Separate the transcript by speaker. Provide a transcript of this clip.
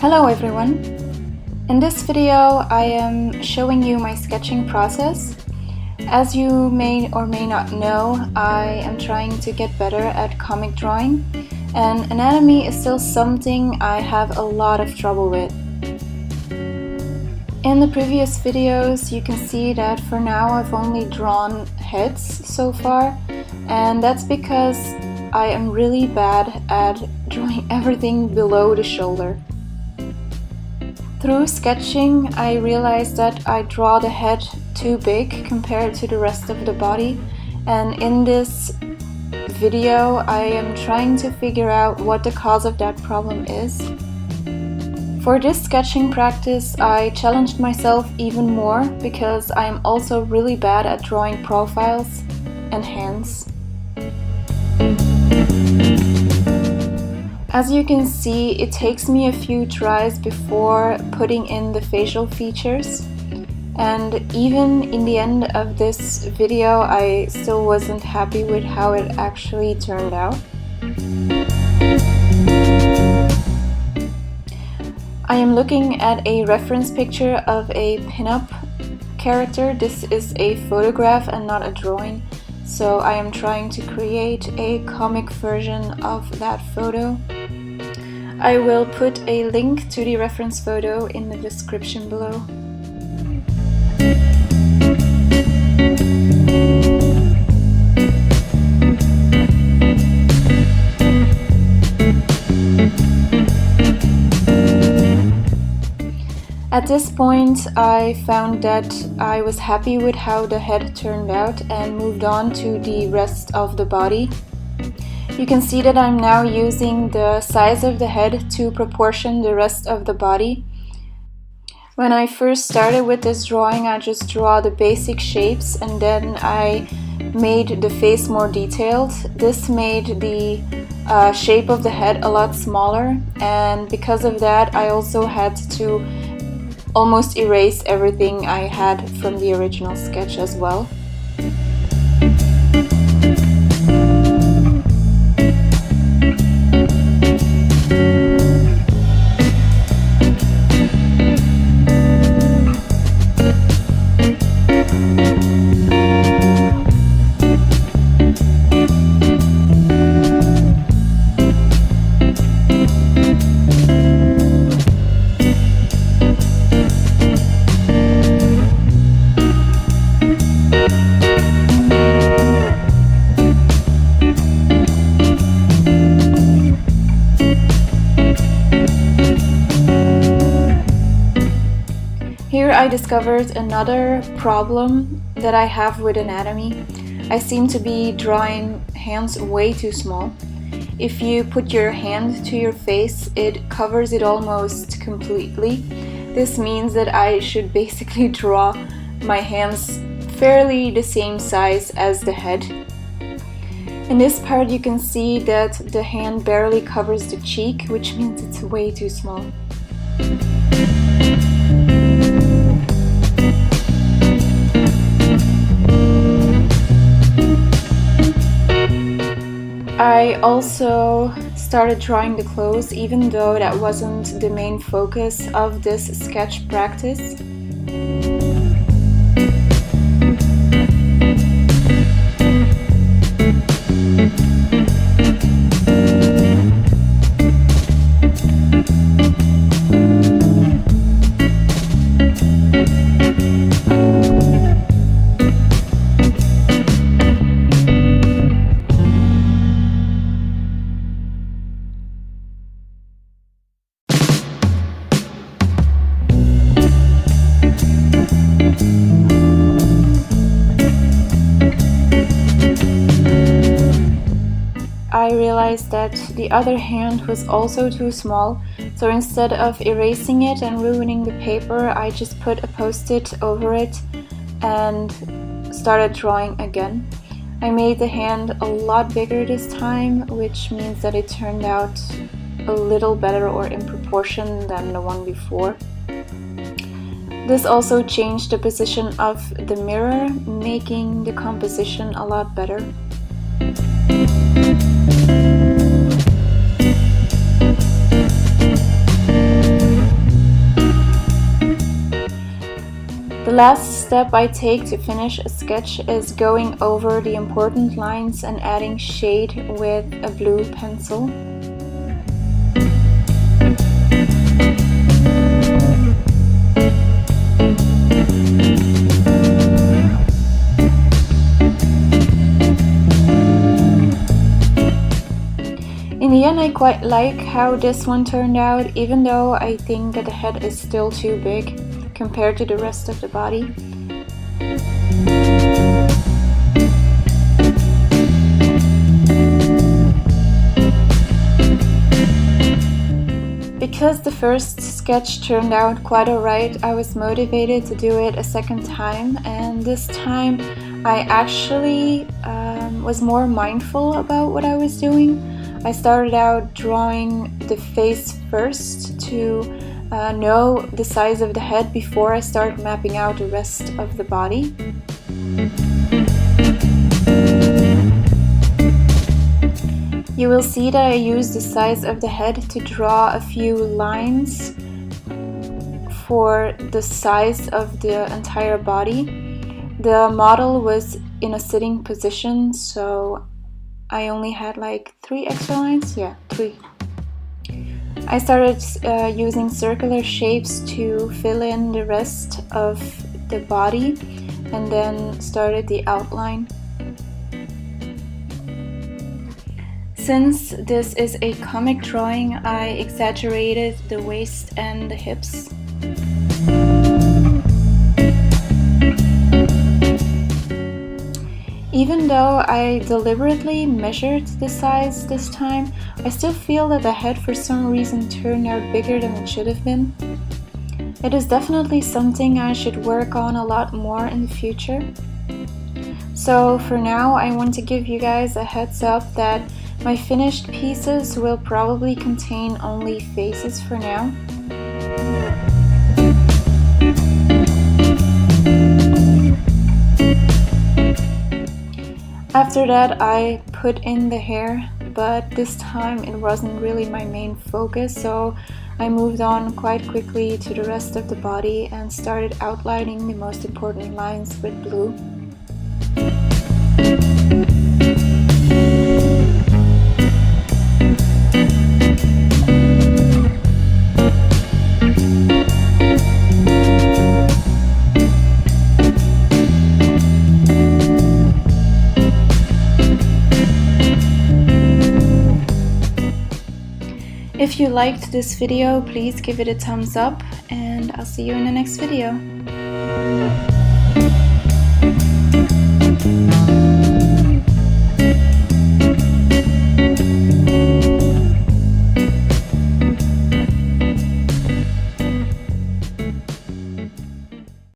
Speaker 1: Hello everyone! In this video I am showing you my sketching process. As you may or may not know, I am trying to get better at comic drawing, and anatomy is still something I have a lot of trouble with. In the previous videos you can see that for now I've only drawn heads so far, and that's because I am really bad at drawing everything below the shoulder. Through sketching, I realized that I draw the head too big compared to the rest of the body, and in this video I am trying to figure out what the cause of that problem is. For this sketching practice, I challenged myself even more because I am also really bad at drawing profiles and hands. As you can see, it takes me a few tries before putting in the facial features, and even in the end of this video I still wasn't happy with how it actually turned out. I am looking at a reference picture of a pinup character. This is a photograph and not a drawing, so I am trying to create a comic version of that photo. I will put a link to the reference photo in the description below. At this point, I found that I was happy with how the head turned out and moved on to the rest of the body. You can see that I'm now using the size of the head to proportion the rest of the body. When I first started with this drawing, I just draw the basic shapes and then I made the face more detailed. This made the shape of the head a lot smaller, and because of that I also had to almost erase everything I had from the original sketch as well. Here I discovered another problem that I have with anatomy. I seem to be drawing hands way too small. If you put your hand to your face, it covers it almost completely. This means that I should basically draw my hands fairly the same size as the head. In this part you can see that the hand barely covers the cheek, which means it's way too small. I also started drawing the clothes, even though that wasn't the main focus of this sketch practice. I realized that the other hand was also too small, so instead of erasing it and ruining the paper, I just put a post-it over it and started drawing again. I made the hand a lot bigger this time, which means that it turned out a little better or in proportion than the one before. This also changed the position of the mirror, making the composition a lot better. The last step I take to finish a sketch is going over the important lines and adding shade with a blue pencil. In the end, I quite like how this one turned out, even though I think that the head is still too big compared to the rest of the body. Because the first sketch turned out quite alright, I was motivated to do it a second time, and this time I actually was more mindful about what I was doing. I started out drawing the face first to know the size of the head before I start mapping out the rest of the body. You will see that I use the size of the head to draw a few lines for the size of the entire body. The model was in a sitting position, so I only had like 3 extra lines. Yeah, 3. I started using circular shapes to fill in the rest of the body and then started the outline. Since this is a comic drawing, I exaggerated the waist and the hips. Even though I deliberately measured the size this time, I still feel that the head for some reason turned out bigger than it should have been. It is definitely something I should work on a lot more in the future. So for now, I want to give you guys a heads up that my finished pieces will probably contain only faces for now. After that, I put in the hair, but this time it wasn't really my main focus, so I moved on quite quickly to the rest of the body and started outlining the most important lines with blue. If you liked this video, please give it a thumbs up, and I'll see you in the next video.